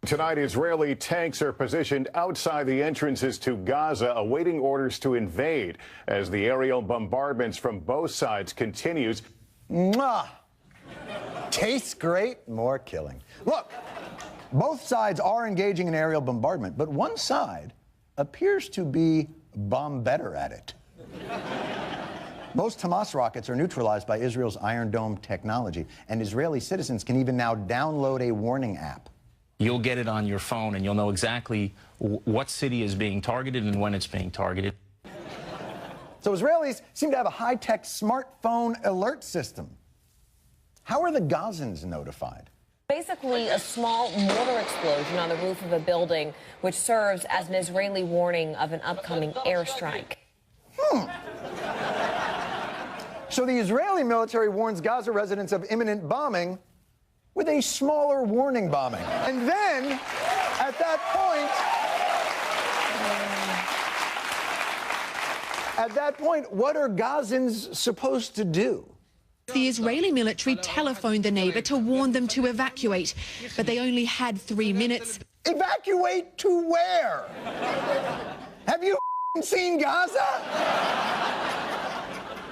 Tonight, Israeli tanks are positioned outside the entrances to Gaza, awaiting orders to invade as the aerial bombardments from both sides continues. Mwah! Tastes great, more killing. Look, both sides are engaging in aerial bombardment, but one side appears to be better at it. Most Hamas rockets are neutralized by Israel's Iron Dome technology, and Israeli citizens can even now download a warning app. You'll get it on your phone, and you'll know exactly what city is being targeted and when it's being targeted. So Israelis seem to have a high-tech smartphone alert system. How are the Gazans notified? Basically, a small mortar explosion on the roof of a building, which serves as an Israeli warning of an upcoming airstrike. So the Israeli military warns Gaza residents of imminent bombing with a smaller warning bombing. And then, at that point, what are Gazans supposed to do? The Israeli military telephoned the neighbor to warn them to evacuate, but they only had 3 minutes. Evacuate to where? Have you seen Gaza?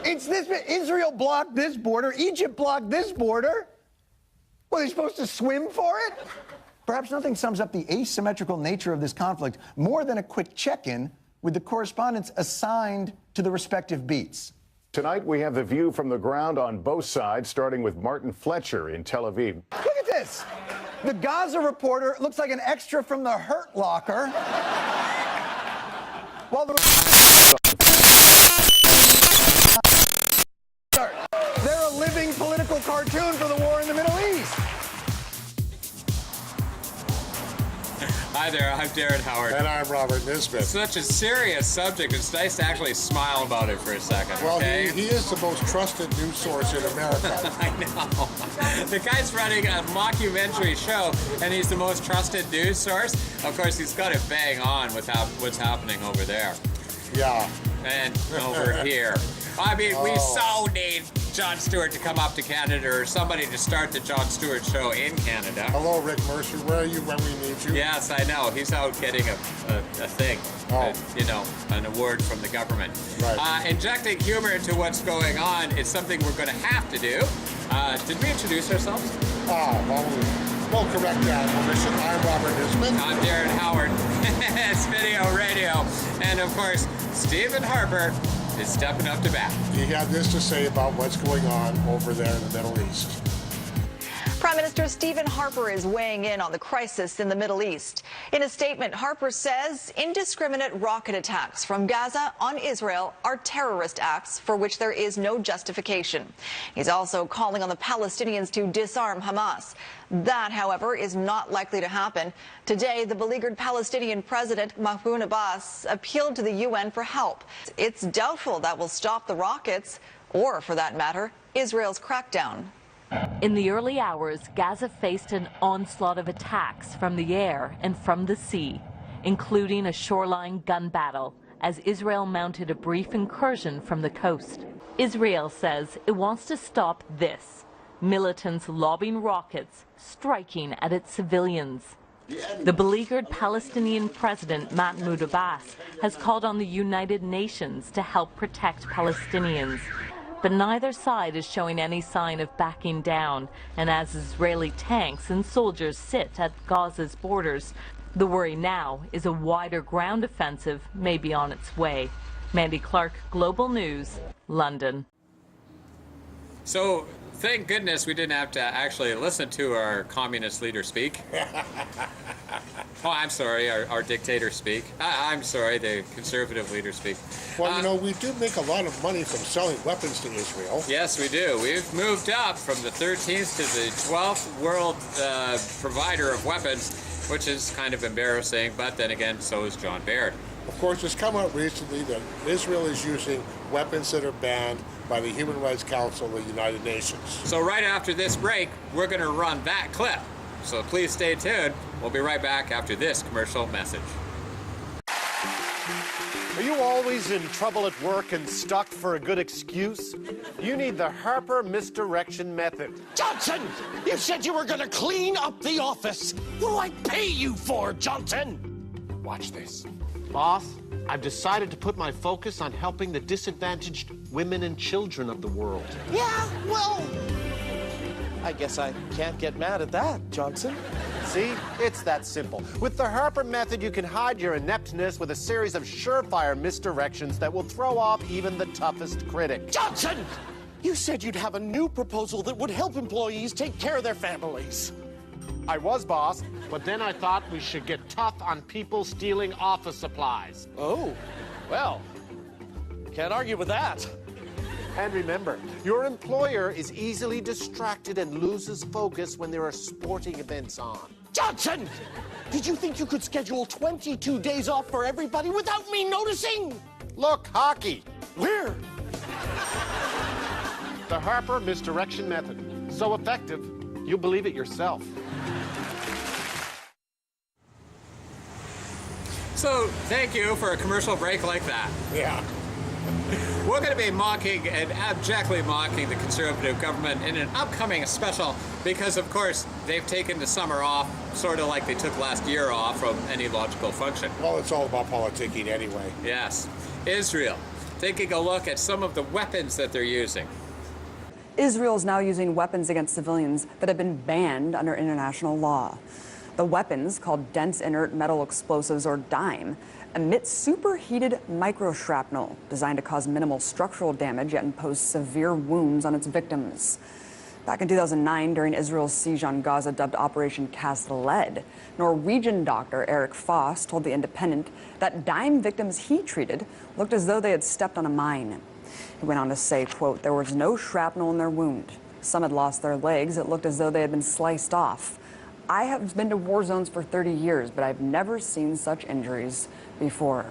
It's this, Israel blocked this border, Egypt blocked this border. Were they supposed to swim for it? Perhaps nothing sums up the asymmetrical nature of this conflict more than a quick check-in with the correspondents assigned to the respective beats. Tonight, we have the view from the ground on both sides, starting with Martin Fletcher in Tel Aviv. Look at this. The Gaza reporter looks like an extra from the Hurt Locker. While they're a living political cartoon for the war in the Middle East. Hi there, I'm Darren Howard. And I'm Robert Nisbet. Such a serious subject. It's nice to actually smile about it for a second, well, okay? he is the most trusted news source in America. I know. The guy's running a mockumentary show, and he's the most trusted news source. Of course, he's got it bang on with what's happening over there. Yeah. And over here. I mean, we so need Jon Stewart to come up to Canada, or somebody to start the Jon Stewart show in Canada. Hello, Rick Mercer. Where are you when we need you? Yes, I know. He's out getting a thing, you know, an award from the government. Right. Injecting humor into what's going on is something we're going to have to do. Did we introduce ourselves? We'll correct that omission. I'm Robert Nisbet. I'm Darren Howard. It's Video Radio. And, of course, Stephen Harper is stepping up to bat. He had this to say about what's going on over there in the Middle East. Prime Minister Stephen Harper is weighing in on the crisis in the Middle East. In a statement, Harper says indiscriminate rocket attacks from Gaza on Israel are terrorist acts for which there is no justification. He's also calling on the Palestinians to disarm Hamas. That, however, is not likely to happen. Today, the beleaguered Palestinian President Mahmoud Abbas appealed to the UN for help. It's doubtful that will stop the rockets, or, for that matter, Israel's crackdown. In the early hours, Gaza faced an onslaught of attacks from the air and from the sea, including a shoreline gun battle, as Israel mounted a brief incursion from the coast. Israel says it wants to stop this: militants lobbing rockets, striking at its civilians. The beleaguered Palestinian President Mahmoud Abbas has called on the United Nations to help protect Palestinians. But neither side is showing any sign of backing down, and as Israeli tanks and soldiers sit at Gaza's borders, the worry now is a wider ground offensive may be on its way. Mandy Clark, Global News, London. So, thank goodness we didn't have to actually listen to our communist leader speak. Oh, I'm sorry, our dictator speak. I'm sorry, the conservative leader speak. Well, you know, we do make a lot of money from selling weapons to Israel. Yes, we do. We've moved up from the 13th to the 12th world provider of weapons, which is kind of embarrassing, but then again, so is John Baird. Of course, it's come out recently that Israel is using weapons that are banned by the Human Rights Council of the United Nations. So right after this break, we're going to run that clip. So please stay tuned. We'll be right back after this commercial message. you always in trouble at work and stuck for a good excuse? You need the Harper misdirection method. Johnson! You said you were gonna clean up the office. What do I pay you for, Johnson? Watch this. Boss, I've decided to put my focus on helping the disadvantaged women and children of the world. Yeah, well, I guess I can't get mad at that, Johnson. See? It's that simple. With the Harper method, you can hide your ineptness with a series of surefire misdirections that will throw off even the toughest critic. Johnson! You said you'd have a new proposal that would help employees take care of their families. I was, boss, but then I thought we should get tough on people stealing office supplies. Oh, well, can't argue with that. And remember, your employer is easily distracted and loses focus when there are sporting events on. Johnson! Did you think you could schedule 22 days off for everybody without me noticing? Look, hockey. Where? The Harper misdirection method. So effective, you'll believe it yourself. So, thank you for a commercial break like that. Yeah. We're going to be mocking and abjectly mocking the Conservative government in an upcoming special because, of course, they've taken the summer off, sort of like they took last year off from any logical function. Well, it's all about politicking anyway. Yes. Israel, taking a look at some of the weapons that they're using. Israel is now using weapons against civilians that have been banned under international law. The weapons, called dense inert metal explosives or DIME, emit superheated microshrapnel designed to cause minimal structural damage yet impose severe wounds on its victims. Back in 2009, during Israel's siege on Gaza dubbed Operation Cast Lead, Norwegian doctor Eric Foss told The Independent that DIME victims he treated looked as though they had stepped on a mine. He went on to say, quote, "There was no shrapnel in their wound. Some had lost their legs. It looked as though they had been sliced off. I have been to war zones for 30 years, but I've never seen such injuries before."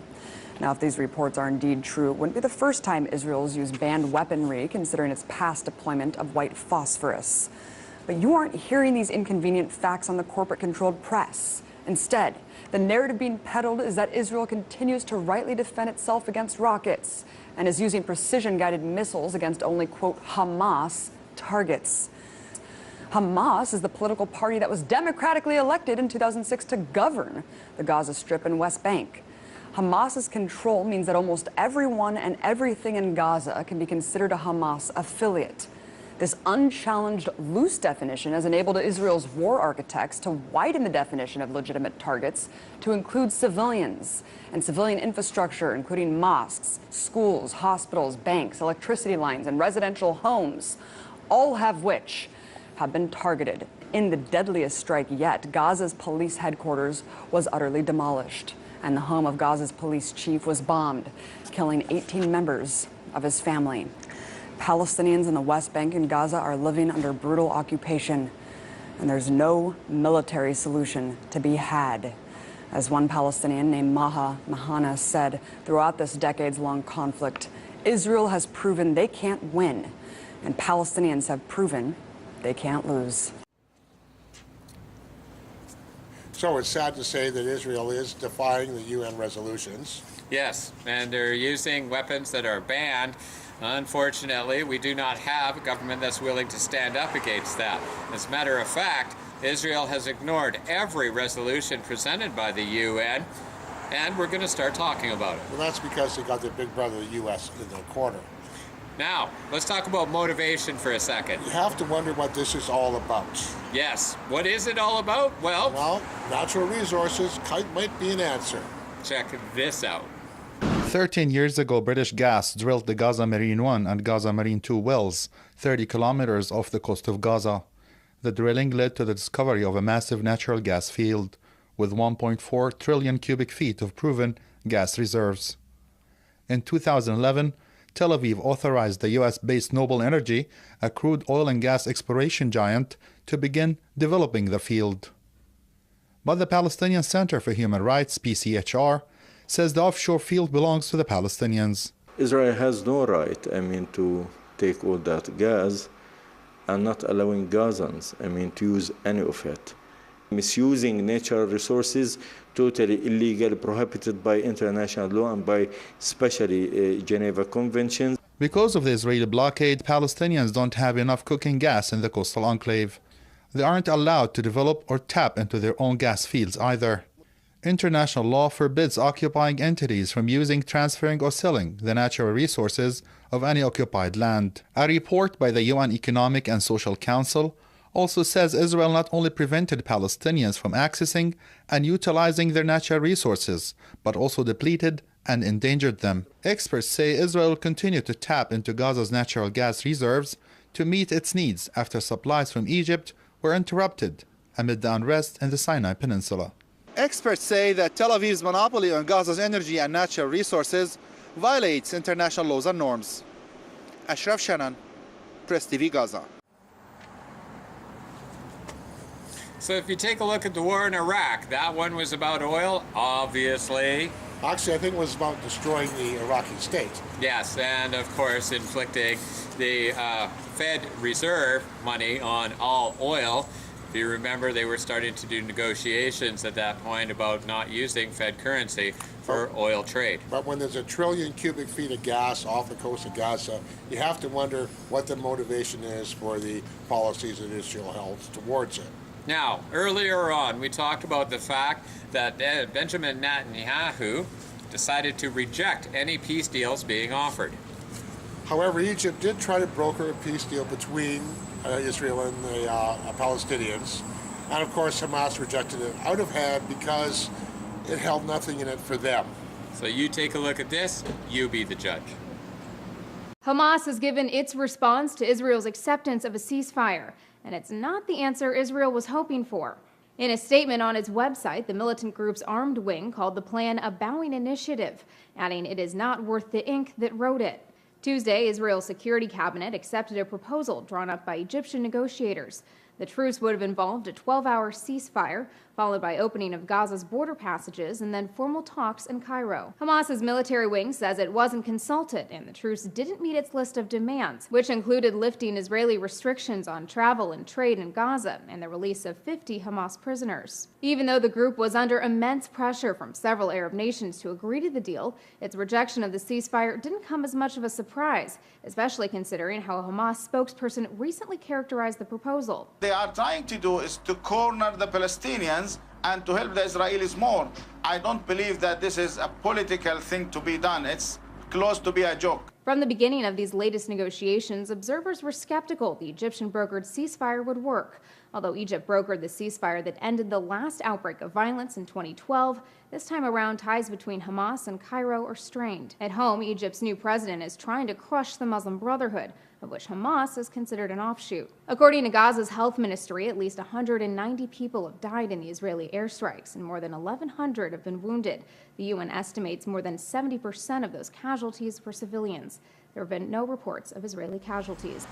Now, if these reports are indeed true, it wouldn't be the first time Israel's used banned weaponry, considering its past deployment of white phosphorus. But you aren't hearing these inconvenient facts on the corporate-controlled press. Instead, the narrative being peddled is that Israel continues to rightly defend itself against rockets and is using precision-guided missiles against only, quote, Hamas targets. Hamas is the political party that was democratically elected in 2006 to govern the Gaza Strip and West Bank. Hamas's control means that almost everyone and everything in Gaza can be considered a Hamas affiliate. This unchallenged loose definition has enabled Israel's war architects to widen the definition of legitimate targets to include civilians and civilian infrastructure, including mosques, schools, hospitals, banks, electricity lines, and residential homes, all have been targeted. In the deadliest strike yet, Gaza's police headquarters was utterly demolished, and the home of Gaza's police chief was bombed, killing 18 members of his family. Palestinians in the West Bank and Gaza are living under brutal occupation, and there's no military solution to be had. As one Palestinian named Maha Mahana said, throughout this decades-long conflict, Israel has proven they can't win, and Palestinians have proven they can't lose. So it's sad to say that Israel is defying the UN resolutions. Yes, and they're using weapons that are banned. Unfortunately, we do not have a government that's willing to stand up against that. As a matter of fact, Israel has ignored every resolution presented by the UN, and we're going to start talking about it. Well, that's because they got their big brother, the U.S., in their corner. Now, let's talk about motivation for a second. You have to wonder what this is all about. Yes. What is it all about? Well, natural resources might be an answer. Check this out. 13 years ago, British Gas drilled the Gaza Marine 1 and Gaza Marine 2 wells, 30 kilometers off the coast of Gaza. The drilling led to the discovery of a massive natural gas field with 1.4 trillion cubic feet of proven gas reserves. In 2011, Tel Aviv authorized the US-based Noble Energy, a crude oil and gas exploration giant, to begin developing the field. But the Palestinian Center for Human Rights, PCHR, says the offshore field belongs to the Palestinians. Israel has no right, to take all that gas and not allowing Gazans, to use any of it. Misusing natural resources, totally illegal, prohibited by international law and by especially Geneva Conventions. Because of the Israeli blockade, Palestinians don't have enough cooking gas in the coastal enclave. They aren't allowed to develop or tap into their own gas fields either. International law forbids occupying entities from using, transferring, or selling the natural resources of any occupied land. A report by the UN Economic and Social Council also says Israel not only prevented Palestinians from accessing and utilizing their natural resources, but also depleted and endangered them. Experts say Israel will continue to tap into Gaza's natural gas reserves to meet its needs after supplies from Egypt were interrupted amid the unrest in the Sinai Peninsula. Experts say that Tel Aviv's monopoly on Gaza's energy and natural resources violates international laws and norms. Ashraf Shannon, Press TV Gaza. So if you take a look at the war in Iraq, that one was about oil, obviously. Actually, I think it was about destroying the Iraqi state. Yes, and of course inflicting the Fed reserve money on all oil. If you remember, they were starting to do negotiations at that point about not using Fed currency for oil trade. But when there's 1 trillion cubic feet of gas off the coast of Gaza, you have to wonder what the motivation is for the policies that Israel held towards it. Now, earlier on, we talked about the fact that Benjamin Netanyahu decided to reject any peace deals being offered. However, Egypt did try to broker a peace deal between Israel and the Palestinians. And of course, Hamas rejected it out of hand because it held nothing in it for them. So you take a look at this, you be the judge. Hamas has given its response to Israel's acceptance of a ceasefire, and it's not the answer Israel was hoping for. In a statement on its website, the militant group's armed wing called the plan a bowing initiative, adding it is not worth the ink that wrote it. Tuesday, Israel's security cabinet accepted a proposal drawn up by Egyptian negotiators. The truce would have involved a 12-hour ceasefire, followed by opening of Gaza's border passages and then formal talks in Cairo. Hamas's military wing says it wasn't consulted and the truce didn't meet its list of demands, which included lifting Israeli restrictions on travel and trade in Gaza and the release of 50 Hamas prisoners. Even though the group was under immense pressure from several Arab nations to agree to the deal, its rejection of the ceasefire didn't come as much of a surprise, especially considering how a Hamas spokesperson recently characterized the proposal. They are trying to do is to corner the Palestinians and to help the Israelis more. I don't believe that this is a political thing to be done. It's close to be a joke. From the beginning of these latest negotiations, observers were skeptical the Egyptian brokered ceasefire would work. Although Egypt brokered the ceasefire that ended the last outbreak of violence in 2012, this time around ties between Hamas and Cairo are strained. At home, Egypt's new president is trying to crush the Muslim Brotherhood, of which Hamas is considered an offshoot. According to Gaza's health ministry, at least 190 people have died in the Israeli airstrikes and more than 1,100 have been wounded. The UN estimates more than 70% of those casualties were civilians. There have been no reports of Israeli casualties.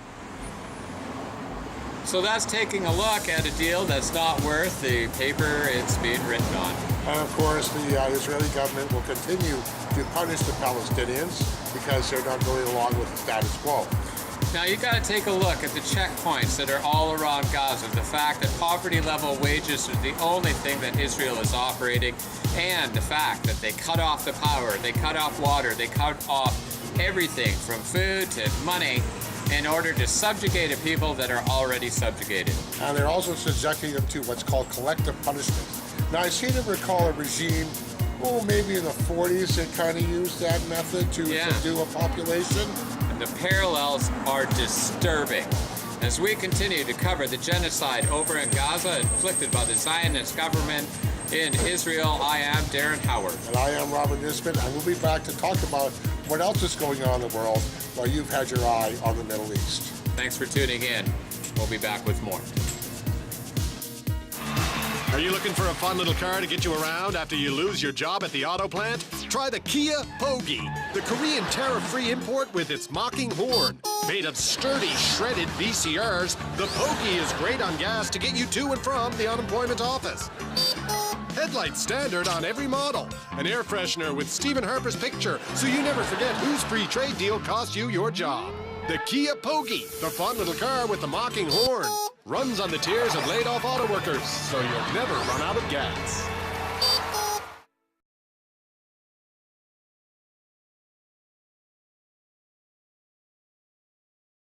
So that's taking a look at a deal that's not worth the paper it's being written on. And of course, the Israeli government will continue to punish the Palestinians because they're not going along with the status quo. Now you got to take a look at the checkpoints that are all around Gaza. The fact that poverty level wages are the only thing that Israel is operating, and the fact that they cut off the power, they cut off water, they cut off everything from food to money in order to subjugate a people that are already subjugated. And they're also subjecting them to what's called collective punishment. Now I seem to recall a regime, maybe in the 40s, that kind of used that method to subdue a population. And the parallels are disturbing. As we continue to cover the genocide over in Gaza inflicted by the Zionist government in Israel, I am Darren Howard. And I am Robert Nisman, and we'll be back to talk about what else is going on in the world while you've had your eye on the Middle East. Thanks for tuning in. We'll be back with more. Are you looking for a fun little car to get you around after you lose your job at the auto plant? Try the Kia Pogi, the Korean tariff-free import with its mocking horn. Made of sturdy, shredded VCRs, the Pogi is great on gas to get you to and from the unemployment office. Headlights standard on every model. An air freshener with Stephen Harper's picture, so you never forget whose free trade deal cost you your job. The Kia Pogi, the fun little car with the mocking horn. runs on the tears of laid-off auto workers, so you'll never run out of gas.